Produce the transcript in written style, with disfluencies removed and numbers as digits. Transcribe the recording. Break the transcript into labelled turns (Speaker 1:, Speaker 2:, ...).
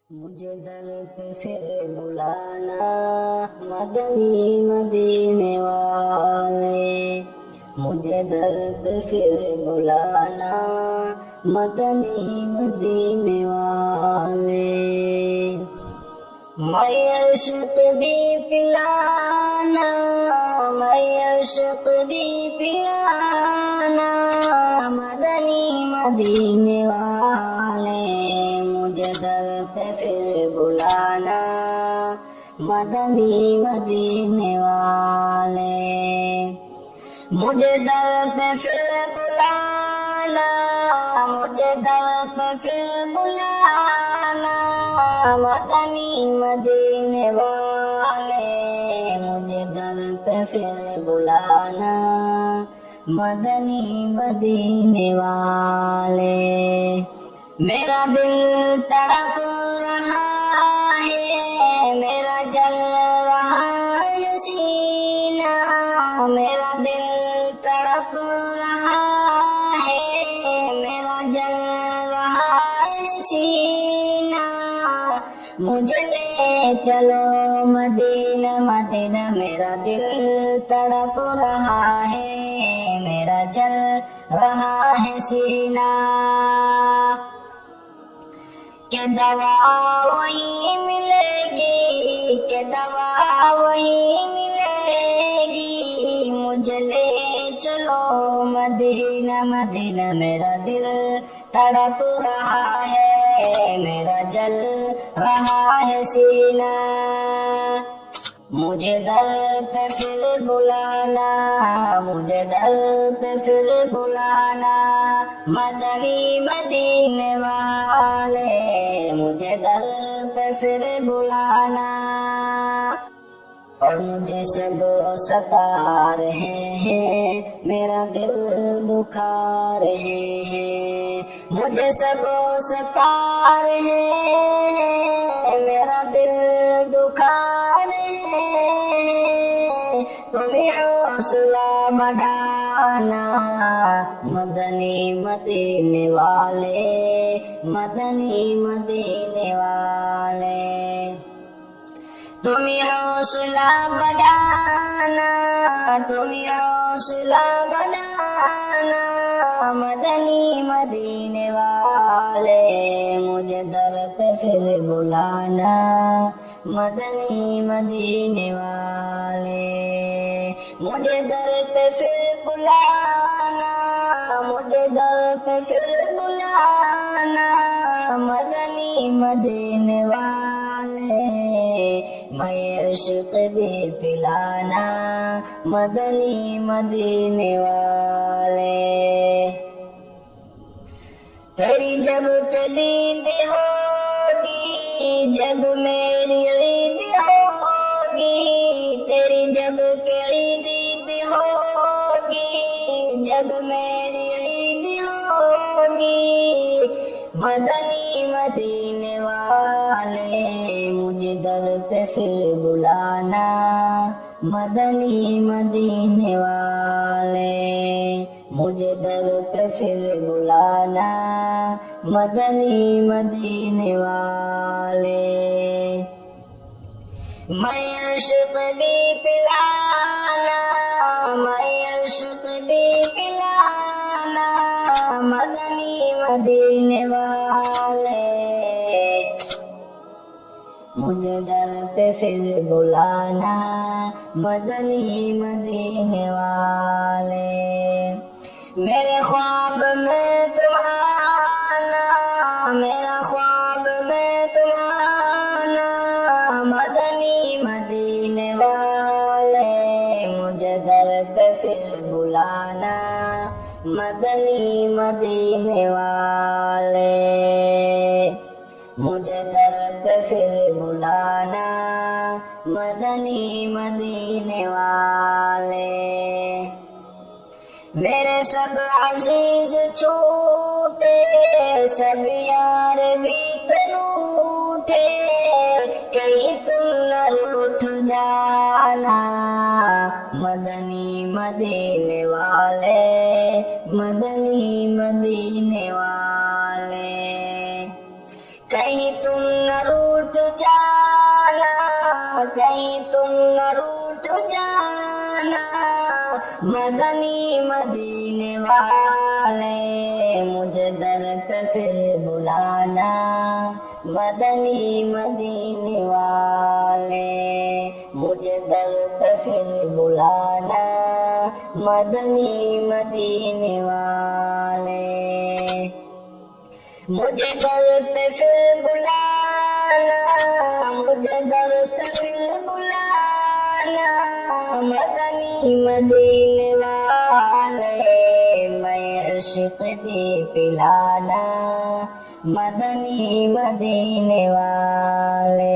Speaker 1: مجھے در پہ پھر بلانا مدنی مدینے والے، مجھے در پہ پھر بلانا مدنی مدینے والے، میں عشق بھی پلانا، میں عشق بھی پلانا مدنی مدینے والے، مجھے در پہ پھر بلانا مدنی مدینے والے، مجھے در پہ پھر بلانا، مجھے در پہ پھر بلانا مدنی مدینے والے، مجھے در پہ پھر بلانا مدنی مدینے والے، میرا دل تڑپ رہا ہے، میرا جل رہا ہے سینہ، میرا دل تڑپ رہا ہے، میرا جل رہا ہے سینہ، مجھے لے چلو مدینہ مدینہ، میرا دل تڑپ رہا ہے، میرا جل رہا ہے سینہ، کہ دوا وہی ملے گی، کہ دوا وہی ملے گی، مجھے لے چلو مدینہ مدینہ، میرا دل تڑپ رہا ہے، میرا جل رہا ہے سینہ، مجھے در پہ پھر بلانا، مجھے در پہ پھر بلانا مدنی مدینے والے، مجھے در پہ پھر بلانا، اور مجھے سب ستا رہے ہیں، میرا دل دکھا رہے ہیں، مجھے سب ستا رہے ہیں، میرا دل دکھا رہے ہیں، تمہیں حوصلہ بڑھانا مدنی مدینے والے، مدنی مدینے والے، تمہیں حوصلہ بڑھانا، تمہیں حوصلہ بڑھانا مدنی مدینے والے، مجھے در پہ پھر بلانا مدنی مدینے والے، مجھے در پہ پھر بلانا، مجھے در پہ پھر بلانا مدنی مدینے والے، میں عشق بھی پلانا مدنی مدینے والے، تیری جب تدید ہوگی، جب میری عید ہوگی، تیری جب عید ہوگی، جب میری عید ہوگی، مدنی مدینے والے، مجھے در پہ پھر بلانا مدنی مدینے والے، مجھے در پہ پھر بلانا مدنی مدینے والے، میں عشق بھی پلانا، میں عشق بھی پلانا مدنی مدینے والے، مجھے در پہ پھر بلانا مدنی مدینے والے، میرے خواب میں تم آنا، میرا خواب میں تم آنا مدنی مدینے والے، مجھے در پہ پھر بلانا مدنی مدینے والے، مجھے در پہ پھر بلانا مدنی مدینے والے، میرے سب عزیز چھوٹے، سب یار بھی روٹھے، کہیں تم نہ روٹھ جانا مدنی مدینے والے، مدنی مدینے والے، کہیں تم نہ مدنی مدینے والے مجھے در پہ پھر بلانا، مدنی مدینے والے مجھے در پہ پھر بلانا، مدنی مدینے والے مجھے در پہ پھر بلانا، مجھے در پہ پھر بلانا، مدنی مدینے والے میں عشق بھی پلانا، مدنی مدینے والے